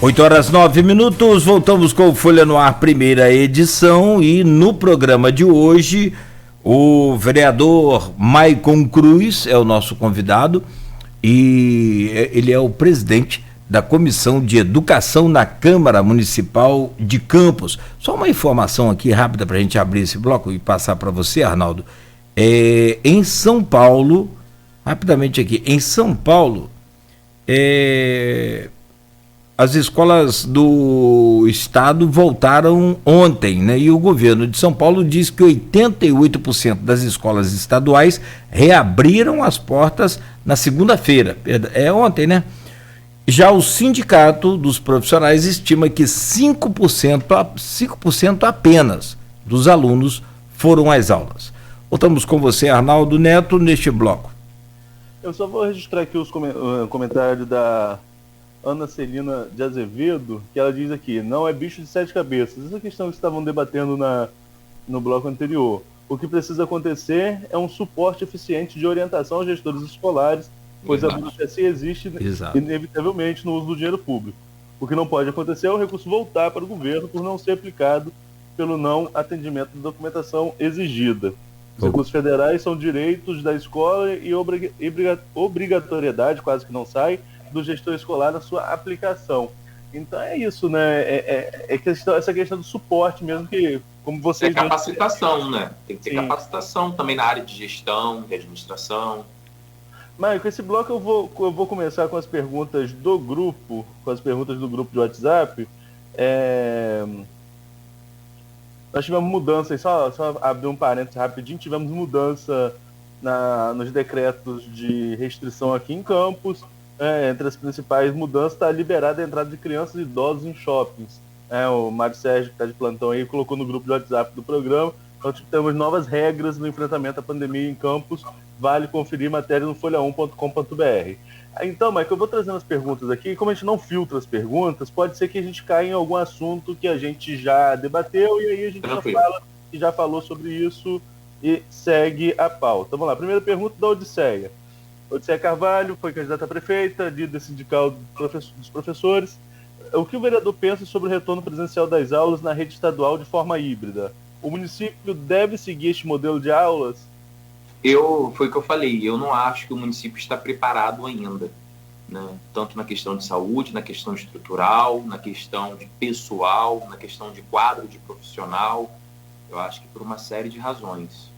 8h09, voltamos com o Folha no Ar, primeira edição, e no programa de hoje, o vereador Maicon Cruz é o nosso convidado, e ele é o presidente da Comissão de Educação na Câmara Municipal de Campos. Só uma informação aqui rápida para a gente abrir esse bloco e passar para você, Arnaldo. Em São Paulo, rapidamente aqui, em São Paulo, as escolas do estado voltaram ontem, né? E o governo de São Paulo diz que 88% das escolas estaduais reabriram as portas na segunda-feira. É ontem, né? Já o sindicato dos profissionais estima que 5% apenas dos alunos foram às aulas. Voltamos com você, Arnaldo Neto, neste bloco. Eu só vou registrar aqui os comentários da Ana Celina de Azevedo, que ela diz aqui: não é bicho de 7 cabeças. Essa questão que estavam debatendo no bloco anterior. O que precisa acontecer é um suporte eficiente de orientação aos gestores escolares, pois a burocracia existe inevitavelmente no uso do dinheiro público. O que não pode acontecer é o recurso voltar para o governo por não ser aplicado pelo não atendimento da documentação exigida. Os recursos federais são direitos da escola e obrigatoriedade, quase que não sai, do gestor escolar na sua aplicação. Então é isso, né? Essa questão do suporte mesmo, que, como vocês... É capacitação, né? Tem que ter capacitação também na área de gestão, de administração. Mas com esse bloco eu vou começar com as perguntas do grupo, de WhatsApp. Nós tivemos mudança, só abrir um parênteses rapidinho, tivemos mudança nos decretos de restrição aqui em Campos. Entre as principais mudanças está liberada a entrada de crianças e idosos em shoppings. O Mário Sérgio, que está de plantão aí, colocou no grupo de WhatsApp do programa. Então temos novas regras no enfrentamento à pandemia em Campos. Vale conferir matéria no folha1.com.br. Então, Mike, eu vou trazendo as perguntas aqui. Como a gente não filtra as perguntas, pode ser que a gente caia em algum assunto que a gente já debateu e aí a gente já falou sobre isso e segue a pauta. Vamos lá, primeira pergunta da Odisseia. Odisseia Carvalho foi candidata a prefeita, líder sindical dos professores. O que o vereador pensa sobre o retorno presencial das aulas na rede estadual de forma híbrida? O município deve seguir este modelo de aulas? Foi o que eu falei, eu não acho que o município está preparado ainda, né? Tanto na questão de saúde, na questão estrutural, na questão de pessoal, na questão de quadro de profissional. Eu acho que por uma série de razões.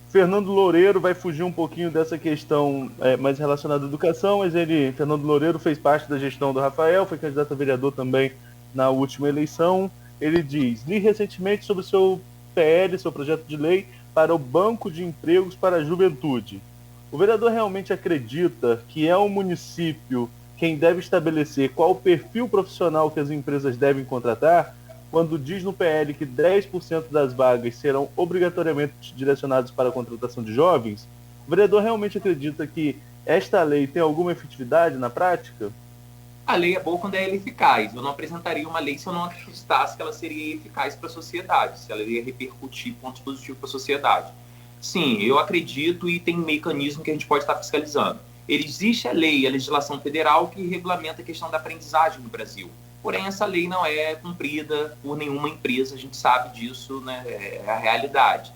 Fernando Loureiro vai fugir um pouquinho dessa questão mais relacionada à educação, mas Fernando Loureiro fez parte da gestão do Rafael, foi candidato a vereador também na última eleição. Ele diz: li recentemente sobre o seu PL, seu projeto de lei, para o Banco de Empregos para a Juventude. O vereador realmente acredita que é o município quem deve estabelecer qual o perfil profissional que as empresas devem contratar, quando diz no PL que 10% das vagas serão obrigatoriamente direcionadas para a contratação de jovens? O vereador realmente acredita que esta lei tem alguma efetividade na prática? A lei é boa quando é eficaz. Eu não apresentaria uma lei se eu não acreditasse que ela seria eficaz para a sociedade, se ela ia repercutir pontos positivos para a sociedade. Sim, eu acredito e tem um mecanismo que a gente pode estar fiscalizando. Existe a lei, a legislação federal que regulamenta a questão da aprendizagem no Brasil. Porém, essa lei não é cumprida por nenhuma empresa, a gente sabe disso, né? É a realidade.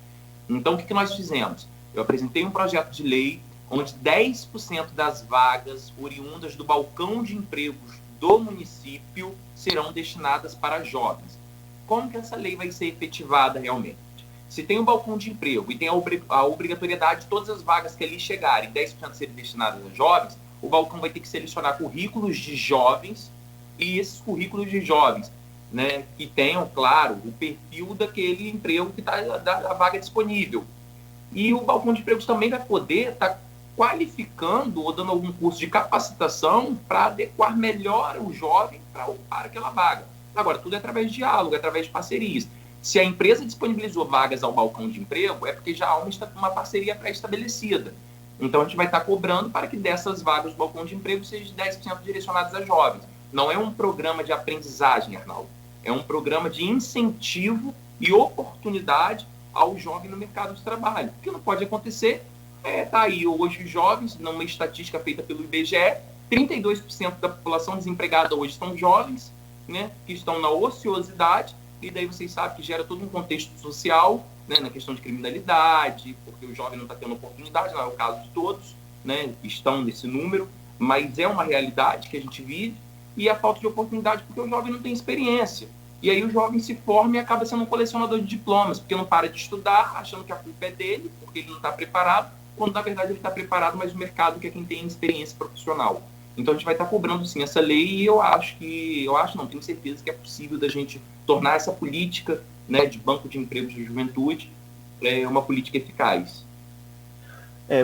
Então, o que nós fizemos? Eu apresentei um projeto de lei onde 10% das vagas oriundas do balcão de empregos do município serão destinadas para jovens. Como que essa lei vai ser efetivada realmente? Se tem um balcão de emprego e tem a obrigatoriedade de todas as vagas que ali chegarem, 10% serem destinadas a jovens, o balcão vai ter que selecionar currículos de jovens, e esses currículos de jovens, né, que tenham, claro, o perfil daquele emprego que está da vaga disponível. E o balcão de empregos também vai poder estar qualificando ou dando algum curso de capacitação para adequar melhor o jovem para ocupar aquela vaga. Agora, tudo é através de diálogo, é através de parcerias. Se a empresa disponibilizou vagas ao balcão de emprego, é porque já há uma parceria pré-estabelecida. Então, a gente vai estar cobrando para que dessas vagas do balcão de emprego sejam 10% direcionadas a jovens. Não é um programa de aprendizagem, Arnaldo. É um programa de incentivo e oportunidade ao jovem no mercado de trabalho. O que não pode acontecer tá aí hoje os jovens, numa estatística feita pelo IBGE, 32% da população desempregada hoje são jovens, né, que estão na ociosidade, e daí vocês sabem que gera todo um contexto social, né, na questão de criminalidade, porque o jovem não está tendo oportunidade, não é o caso de todos, né, que estão nesse número, mas é uma realidade que a gente vive, e a falta de oportunidade porque o jovem não tem experiência. E aí o jovem se forma e acaba sendo um colecionador de diplomas, porque não para de estudar, achando que a culpa é dele, porque ele não está preparado, quando na verdade ele está preparado, mas o mercado que é quem tem experiência profissional. Então a gente vai estar cobrando sim essa lei, e tenho certeza que é possível da gente tornar essa política, né, de banco de empregos de juventude uma política eficaz.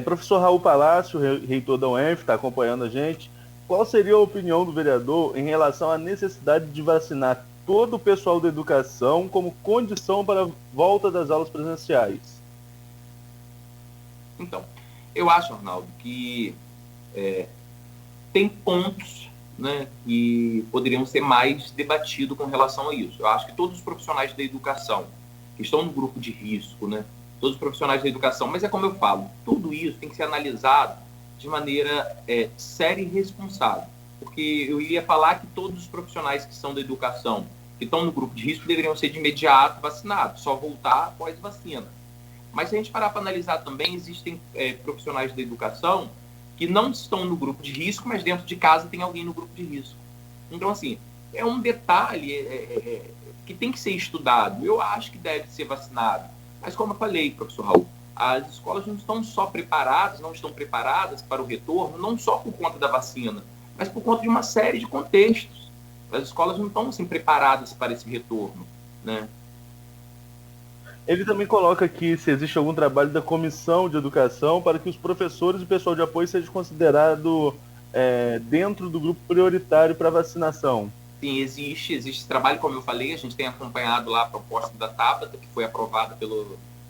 Professor Raul Palácio, reitor da UENF, está acompanhando a gente. Qual seria a opinião do vereador em relação à necessidade de vacinar todo o pessoal da educação como condição para a volta das aulas presenciais? Então, eu acho, Arnaldo, que tem pontos, né, que poderiam ser mais debatidos com relação a isso. Eu acho que todos os profissionais da educação que estão no grupo de risco, né, todos os profissionais da educação, mas é como eu falo, tudo isso tem que ser analisado de maneira séria e responsável. Porque eu iria falar que todos os profissionais que são da educação, que estão no grupo de risco, deveriam ser de imediato vacinados, só voltar após vacina. Mas se a gente parar para analisar também, existem profissionais da educação que não estão no grupo de risco, mas dentro de casa tem alguém no grupo de risco. Então, assim, é um detalhe que tem que ser estudado. Eu acho que deve ser vacinado. Mas como eu falei, professor Raul, as escolas não estão preparadas para o retorno, não só por conta da vacina, mas por conta de uma série de contextos. As escolas não estão assim, preparadas para esse retorno, né? Ele também coloca aqui se existe algum trabalho da comissão de educação para que os professores e o pessoal de apoio sejam considerados dentro do grupo prioritário para vacinação. Sim, existe esse trabalho, como eu falei, a gente tem acompanhado lá a proposta da Tabata, que foi aprovada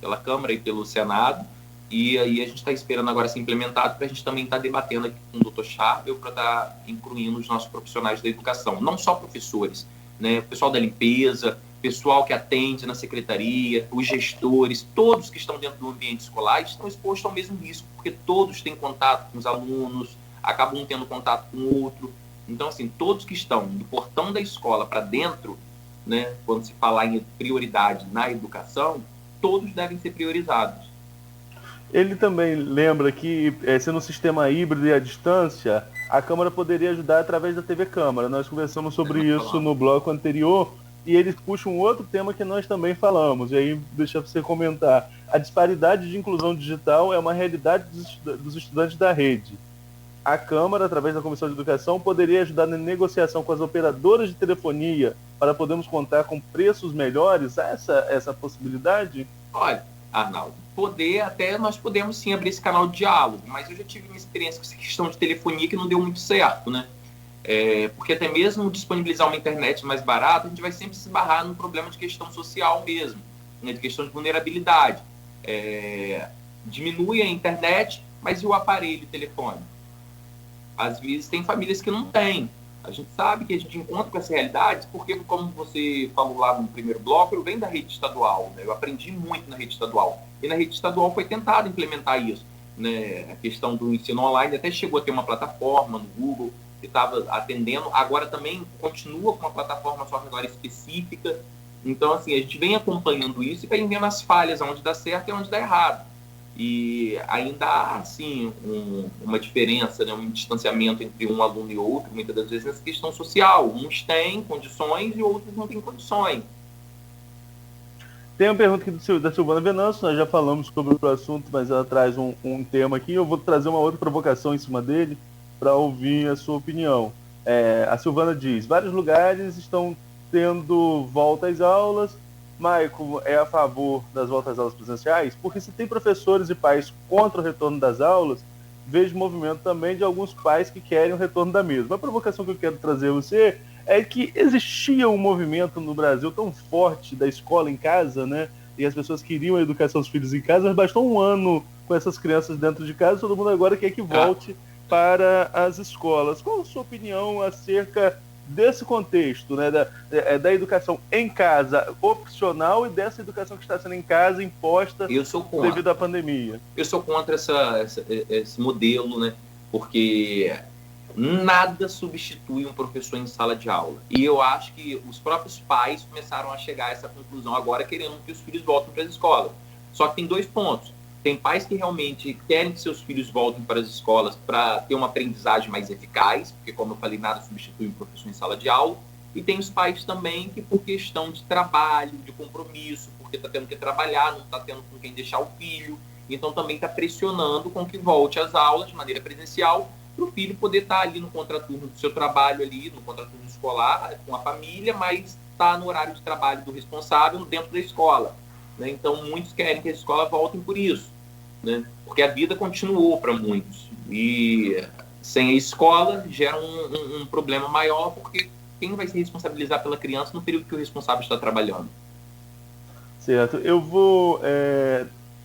pela Câmara e pelo Senado, e aí a gente está esperando agora ser implementado para a gente também estar debatendo aqui com o doutor Charbel para estar incluindo os nossos profissionais da educação, não só professores, né, o pessoal da limpeza, pessoal que atende na secretaria, os gestores, todos que estão dentro do ambiente escolar estão expostos ao mesmo risco, porque todos têm contato com os alunos, acabam tendo contato com o outro. Então, assim, todos que estão do portão da escola para dentro, né, quando se falar em prioridade na educação, todos devem ser priorizados. Ele também lembra que, sendo um sistema híbrido e à distância, a Câmara poderia ajudar através da TV Câmara. Nós conversamos sobre isso no bloco anterior, e eles puxam um outro tema que nós também falamos, e aí deixa você comentar. A disparidade de inclusão digital é uma realidade dos estudantes da rede. A Câmara, através da Comissão de Educação, poderia ajudar na negociação com as operadoras de telefonia para podermos contar com preços melhores? Há essa possibilidade? Olha, Arnaldo, nós podemos sim abrir esse canal de diálogo, mas eu já tive uma experiência com essa questão de telefonia que não deu muito certo, né? Porque até mesmo disponibilizar uma internet mais barata, a gente vai sempre se esbarrar num problema de questão social mesmo, né? De questão de vulnerabilidade. Diminui a internet, mas e o aparelho telefônico? Às vezes tem famílias que não têm. A gente sabe que a gente encontra com essa realidade porque, como você falou lá no primeiro bloco, eu venho da rede estadual, né? Eu aprendi muito na rede estadual. E na rede estadual foi tentado implementar isso, né? A questão do ensino online até chegou a ter uma plataforma no Google que estava atendendo. Agora também continua com uma plataforma só agora específica. Então, assim, a gente vem acompanhando isso e vem vendo as falhas, onde dá certo e onde dá errado. E ainda há, assim, uma diferença, né, um distanciamento entre um aluno e outro, muitas das vezes nessa questão social. Uns têm condições e outros não têm condições. Tem uma pergunta aqui da Silvana Venâncio, nós já falamos sobre o assunto, mas ela traz um tema aqui, eu vou trazer uma outra provocação em cima dele para ouvir a sua opinião. A Silvana diz, vários lugares estão tendo volta às aulas. Maicon é a favor das voltas às aulas presenciais, porque se tem professores e pais contra o retorno das aulas, vejo movimento também de alguns pais que querem o retorno da mesma. A provocação que eu quero trazer a você é que existia um movimento no Brasil tão forte da escola em casa, né? E as pessoas queriam a educação dos filhos em casa, mas bastou um ano com essas crianças dentro de casa, todo mundo agora quer que volte para as escolas. Qual a sua opinião acerca desse contexto, né, da educação em casa opcional e dessa educação que está sendo em casa imposta devido à pandemia? Eu sou contra esse modelo, né, porque Nada substitui um professor em sala de aula. E eu acho que os próprios pais começaram a chegar a essa conclusão agora, querendo que os filhos voltem para as escolas. Só que tem 2 pontos. Tem pais que realmente querem que seus filhos voltem para as escolas para ter uma aprendizagem mais eficaz, porque, como eu falei, nada substitui um professor em sala de aula. E tem os pais também que, por questão de trabalho, de compromisso, porque está tendo que trabalhar, não está tendo com quem deixar o filho, então também está pressionando com que volte às aulas de maneira presencial, para o filho poder estar ali no contraturno do seu trabalho, ali no contraturno escolar, com a família, mas está no horário de trabalho do responsável dentro da escola. Né? Então, muitos querem que as escolas voltem por isso, né? Porque a vida continuou para muitos. E sem a escola gera um problema maior, porque quem vai se responsabilizar pela criança no período que o responsável está trabalhando? Certo. Eu vou...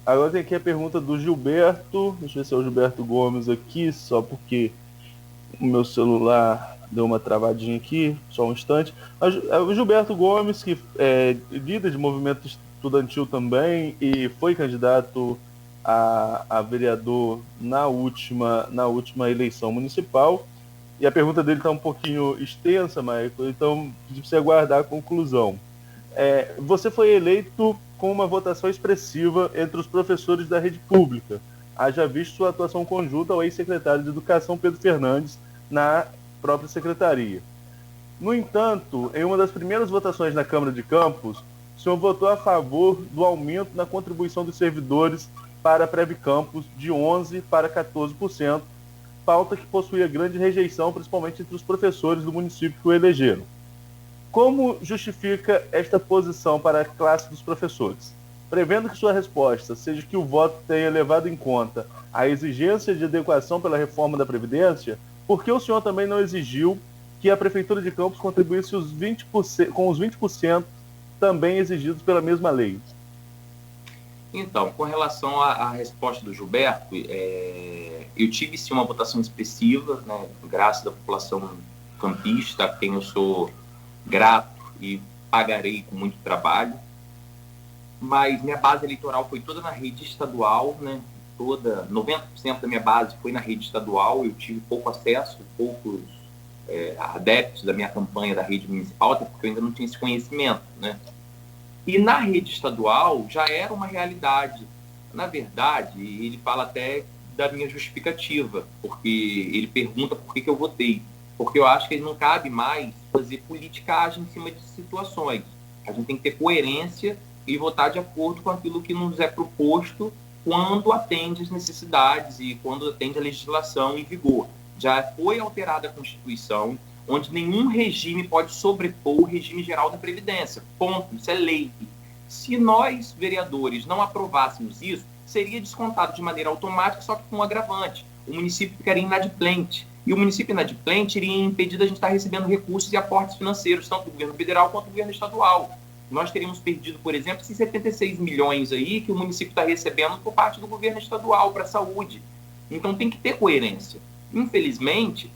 Agora tem aqui a pergunta do Gilberto. Deixa eu ver se é o Gilberto Gomes aqui, só porque o meu celular deu uma travadinha aqui, só um instante. O Gilberto Gomes, que é líder de movimento estudantil também e foi candidato a vereador na última eleição municipal. E a pergunta dele está um pouquinho extensa, Michael, então pedi para você aguardar a conclusão. Você foi eleito com uma votação expressiva entre os professores da rede pública. Haja visto sua atuação conjunta ao ex-secretário de Educação, Pedro Fernandes, na própria secretaria. No entanto, em uma das primeiras votações na Câmara de Campos, o senhor votou a favor do aumento na contribuição dos servidores para a Previcampus de 11% para 14%, pauta que possuía grande rejeição, principalmente entre os professores do município que o elegeram. Como justifica esta posição para a classe dos professores? Prevendo que sua resposta seja que o voto tenha levado em conta a exigência de adequação pela reforma da Previdência, por que o senhor também não exigiu que a Prefeitura de Campos contribuísse com os 20% também exigidos pela mesma lei? Então, com relação à resposta do Gilberto, eu tive sim uma votação expressiva, né, graças à população campista, a quem eu sou grato e pagarei com muito trabalho, mas minha base eleitoral foi toda na rede estadual, né? 90% da minha base foi na rede estadual. Eu tive pouco acesso, poucos adeptos da minha campanha da rede municipal, até porque eu ainda não tinha esse conhecimento, né? E na rede estadual já era uma realidade. Na verdade, ele fala até da minha justificativa, porque ele pergunta por que eu votei. Porque eu acho que não cabe mais fazer politicagem em cima de situações. A gente tem que ter coerência e votar de acordo com aquilo que nos é proposto quando atende às necessidades e quando atende à legislação em vigor. Já foi alterada a Constituição, onde nenhum regime pode sobrepor o regime geral da Previdência. Ponto. Isso é lei. Se nós, vereadores, não aprovássemos isso, seria descontado de maneira automática, só que com um agravante. O município ficaria inadimplente. E o município inadimplente iria impedir da gente estar recebendo recursos e aportes financeiros, tanto do governo federal quanto do governo estadual. Nós teríamos perdido, por exemplo, esses 76 milhões aí que o município está recebendo por parte do governo estadual para a saúde. Então tem que ter coerência. Infelizmente,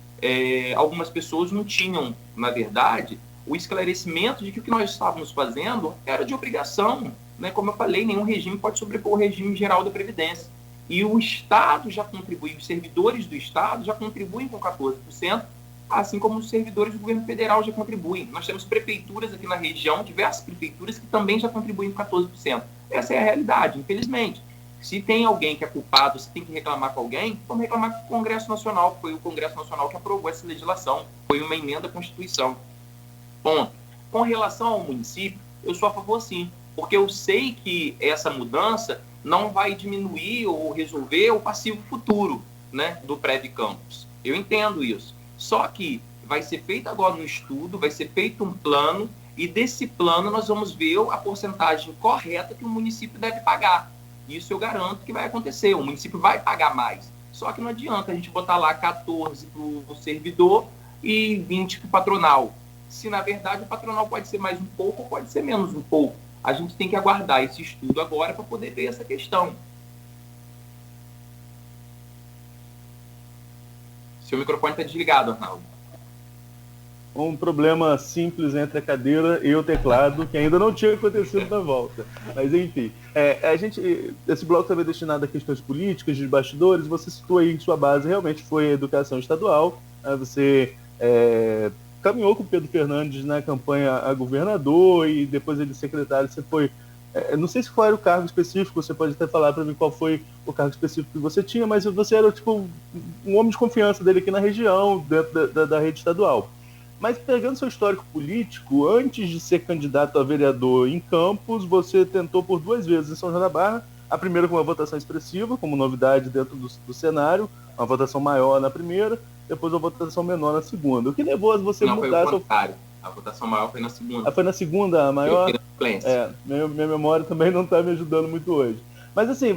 algumas pessoas não tinham, na verdade, o esclarecimento de que o que nós estávamos fazendo era de obrigação. Né? Como eu falei, nenhum regime pode sobrepor o regime geral da Previdência. E o Estado já contribui, os servidores do Estado já contribuem com 14%, assim como os servidores do governo federal já contribuem. Nós temos prefeituras aqui na região, diversas prefeituras que também já contribuem com 14%. Essa é a realidade, infelizmente. Se tem alguém que é culpado, se tem que reclamar com alguém, vamos reclamar com o Congresso Nacional, que foi o Congresso Nacional que aprovou essa legislação, foi uma emenda à Constituição. Ponto. Com relação ao município, eu sou a favor sim, porque eu sei que essa mudança não vai diminuir ou resolver o passivo futuro, né, do Previcampus. Eu entendo isso. Só que vai ser feito agora um estudo, vai ser feito um plano, e desse plano nós vamos ver a porcentagem correta que o município deve pagar. Isso eu garanto que vai acontecer. O município vai pagar mais. Só que não adianta a gente botar lá 14 para o servidor e 20 para o patronal. Se, na verdade, o patronal pode ser mais um pouco ou pode ser menos um pouco. A gente tem que aguardar esse estudo agora para poder ver essa questão. Seu microfone está desligado, Arnaldo. Um problema simples entre a cadeira e o teclado, que ainda não tinha acontecido na volta. Mas, enfim, esse bloco também é destinado a questões políticas, de bastidores. Você citou aí em sua base, realmente foi a educação estadual. Você caminhou com o Pedro Fernandes na campanha a governador e depois ele secretário, você foi... não sei se qual era o cargo específico, você pode até falar para mim qual foi o cargo específico que você tinha, mas você era tipo um homem de confiança dele aqui na região, dentro da rede estadual. Mas pegando seu histórico político, antes de ser candidato a vereador em Campos, você tentou por 2 vezes em São João da Barra, a primeira com uma votação expressiva, como novidade dentro do cenário, uma votação maior na primeira, depois uma votação menor na segunda. O que levou a você mudar... Foi o contrário. A votação maior foi na segunda. Foi na segunda a maior? Minha memória também não está me ajudando muito hoje. Mas assim,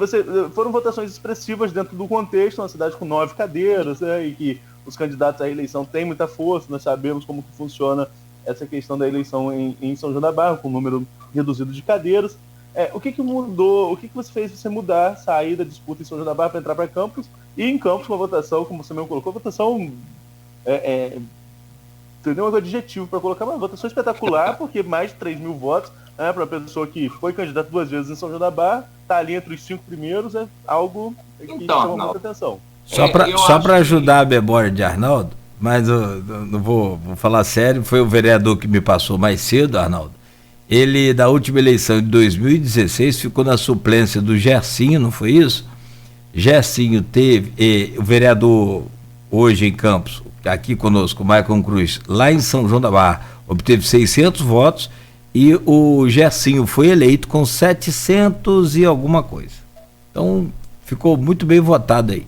foram votações expressivas dentro do contexto, uma cidade com 9 cadeiras, né, e que os candidatos à eleição têm muita força, nós sabemos como que funciona essa questão da eleição em São João da Barra, com um número reduzido de cadeiras. O que mudou, o que você fez você mudar, sair da disputa em São João da Barra para entrar para Campos, e em Campos uma votação, como você mesmo colocou, votação... Entendeu? Um adjetivo para colocar, uma votação espetacular, porque mais de 3 mil votos, né, para uma pessoa que foi candidata 2 vezes em São João da Barra, está ali entre os 5 primeiros, é algo que chama muita atenção. Só para ajudar a memória de Arnaldo, mas eu não vou falar sério, foi o vereador que me passou mais cedo, Arnaldo. Ele, da última eleição de 2016, ficou na suplência do Gersinho, não foi isso? Gersinho teve, o vereador hoje em Campos, aqui conosco, o Maicon Cruz, lá em São João da Barra, obteve 600 votos e o Gersinho foi eleito com 700 e alguma coisa. Então, ficou muito bem votado aí.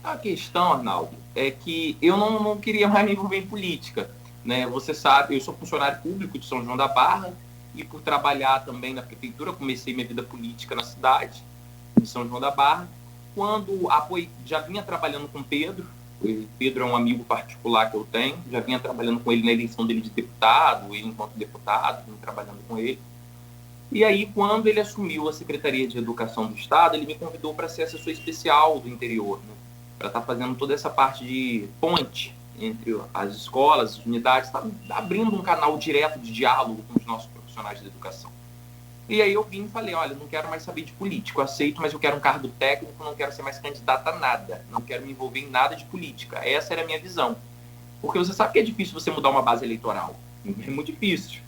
A questão, Arnaldo, é que eu não queria mais me envolver em política, né? Você sabe, eu sou funcionário público de São João da Barra e por trabalhar também na prefeitura, comecei minha vida política na cidade de São João da Barra. Quando já vinha trabalhando com Pedro é um amigo particular que eu tenho, já vinha trabalhando com ele na eleição dele de deputado, ele enquanto deputado, vinha trabalhando com ele. E aí, quando ele assumiu a Secretaria de Educação do Estado, ele me convidou para ser assessor especial do interior, né? Para estar fazendo toda essa parte de ponte entre as escolas, as unidades, tá abrindo um canal direto de diálogo com os nossos profissionais de educação. E aí eu vim e falei, olha, não quero mais saber de político, eu aceito, mas eu quero um cargo técnico, não quero ser mais candidato a nada, não quero me envolver em nada de política. Essa era a minha visão. Porque você sabe que é difícil você mudar uma base eleitoral. É muito difícil.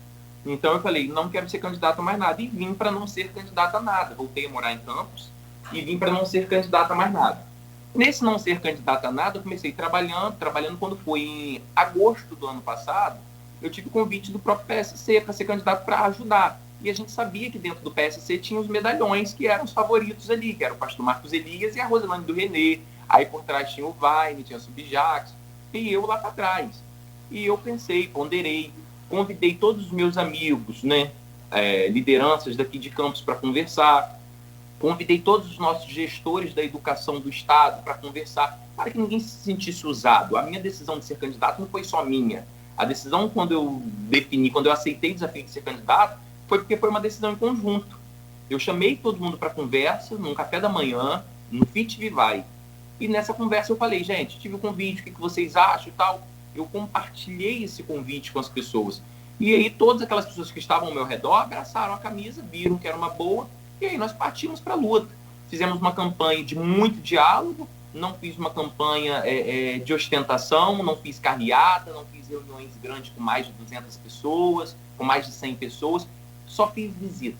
Então eu falei, não quero ser candidato a mais nada. E vim para não ser candidato a nada. Voltei a morar em Campos e vim para não ser candidato a mais nada. Nesse não ser candidato a nada, eu comecei trabalhando quando foi em agosto do ano passado, eu tive o convite do próprio PSC para ser candidato para ajudar. E a gente sabia que dentro do PSC tinha os medalhões que eram os favoritos ali, que era o pastor Marcos Elias e a Roselane do Renê. Aí por trás tinha o Vaine, tinha o Subjax, e eu lá para trás. E eu pensei, ponderei, convidei todos os meus amigos, né, lideranças daqui de Campos para conversar, convidei todos os nossos gestores da educação do Estado para conversar, para que ninguém se sentisse usado. A minha decisão de ser candidato não foi só minha. A decisão, quando eu aceitei o desafio de ser candidato, foi porque foi uma decisão em conjunto. Eu chamei todo mundo para conversa, num café da manhã, no Fit Vivai. E nessa conversa eu falei, gente, tive um convite, o que vocês acham e tal. Eu compartilhei esse convite com as pessoas. E aí todas aquelas pessoas que estavam ao meu redor abraçaram a camisa, viram que era uma boa, e aí nós partimos para a luta. Fizemos uma campanha de muito diálogo, não fiz uma campanha de ostentação, não fiz carreata, não fiz reuniões grandes com mais de 200 pessoas, com mais de 100 pessoas. Só fiz visitas,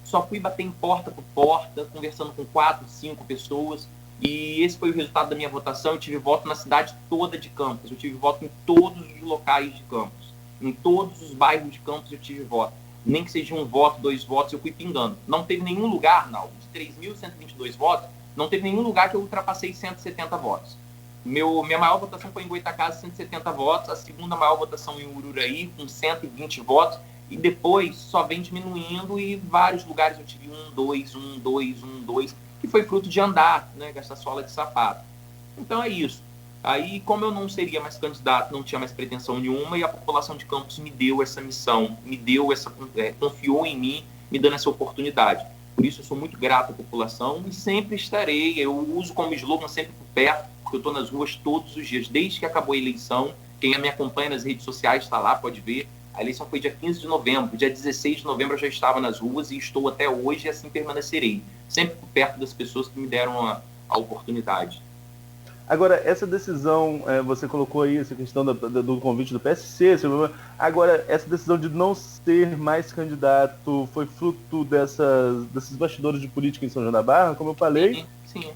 só fui bater em porta por porta, conversando com 4, 5 pessoas, e esse foi o resultado da minha votação. Eu tive voto na cidade toda de Campos, eu tive voto em todos os locais de Campos, em todos os bairros de Campos eu tive voto, nem que seja 1 voto, 2 votos, eu fui pingando. Não teve nenhum lugar, Arnaldo, de 3.122 votos, não teve nenhum lugar que eu ultrapassei 170 votos. Minha maior votação foi em Goitacazes, 170 votos, a segunda maior votação em Ururaí, com 120 votos, e depois só vem diminuindo e vários lugares eu tive 1, 2, que foi fruto de andar, né, gastar sola de sapato. Então é isso. Aí, como eu não seria mais candidato, não tinha mais pretensão nenhuma, e a população de Campos me deu essa missão, confiou em mim, me dando essa oportunidade. Por isso eu sou muito grato à população e sempre estarei, eu uso como slogan sempre por perto, porque eu estou nas ruas todos os dias, desde que acabou a eleição. Quem me acompanha nas redes sociais está lá, pode ver. A eleição foi dia 15 de novembro, dia 16 de novembro eu já estava nas ruas e estou até hoje e assim permanecerei, sempre por perto das pessoas que me deram a oportunidade. Agora, essa decisão, você colocou aí essa questão do convite do PSC, agora, essa decisão de não ser mais candidato foi fruto desses bastidores de política em São João da Barra, como eu falei? Sim.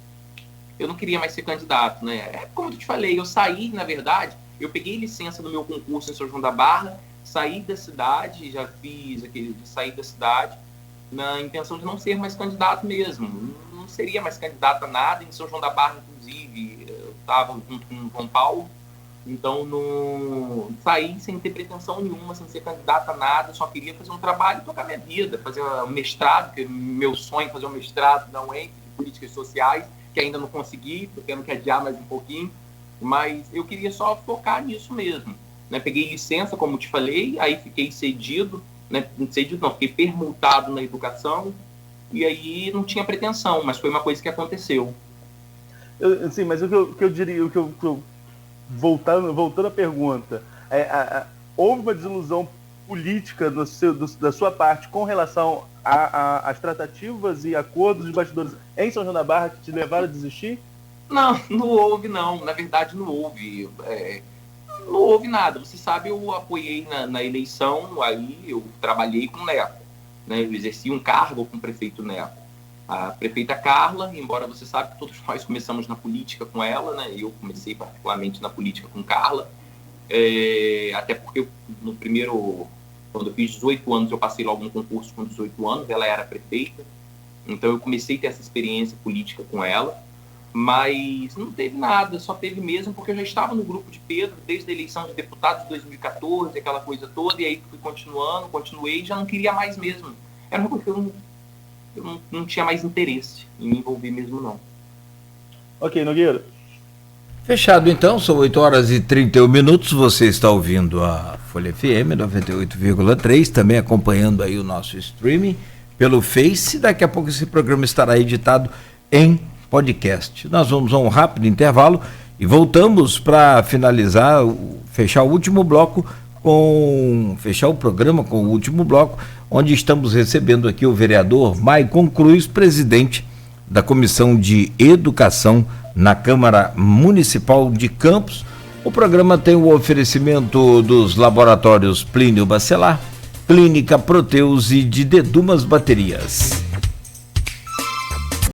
Eu não queria mais ser candidato, né? É como eu te falei, eu saí, na verdade, eu peguei licença no meu concurso em São João da Barra, saí da cidade, já fiz saí da cidade, na intenção de não ser mais candidato mesmo. Não seria mais candidato a nada. Em São João da Barra, inclusive, eu estava junto com o João Paulo, então saí sem ter pretensão nenhuma, sem ser candidato a nada, só queria fazer um trabalho e tocar minha vida, fazer um mestrado, que meu sonho é fazer um mestrado da UENF, de políticas sociais, que ainda não consegui, tô tendo que adiar mais um pouquinho, mas eu queria só focar nisso mesmo, né? Peguei licença, como te falei, aí fiquei cedido, né? Fiquei permultado na educação, e aí não tinha pretensão, mas foi uma coisa que aconteceu. Sim, mas o que eu diria, voltando à pergunta, houve uma desilusão política da sua parte com relação às tratativas e acordos de bastidores em São João da Barra que te levaram a desistir? Não houve, não. Na verdade, não houve. Não houve nada. Você sabe, eu apoiei na eleição, aí eu trabalhei com o Neco, né? Eu exerci um cargo com o prefeito Neco. A prefeita Carla, embora você sabe que todos nós começamos na política com ela, né? Eu comecei particularmente na política com Carla, até porque quando eu fiz 18 anos, eu passei logo no concurso com 18 anos, ela era prefeita, então eu comecei a ter essa experiência política com ela, mas não teve nada, só teve mesmo porque eu já estava no grupo de Pedro desde a eleição de deputado de 2014, aquela coisa toda, e aí fui continuei e já não queria mais mesmo. Era uma coisa que eu não tinha mais interesse em me envolver mesmo, não. Ok, Nogueira. Fechado então, são 8h31, você está ouvindo a Folha FM 98,3, também acompanhando aí o nosso streaming pelo Face, daqui a pouco esse programa estará editado em podcast. Nós vamos a um rápido intervalo e voltamos para fechar o último bloco, fechar o programa com o último bloco, onde estamos recebendo aqui o vereador Maicon Cruz, presidente da Comissão de Educação na Câmara Municipal de Campos. O programa tem o oferecimento dos laboratórios Plínio Bacelar, Clínica Proteus e de Dedumas Baterias.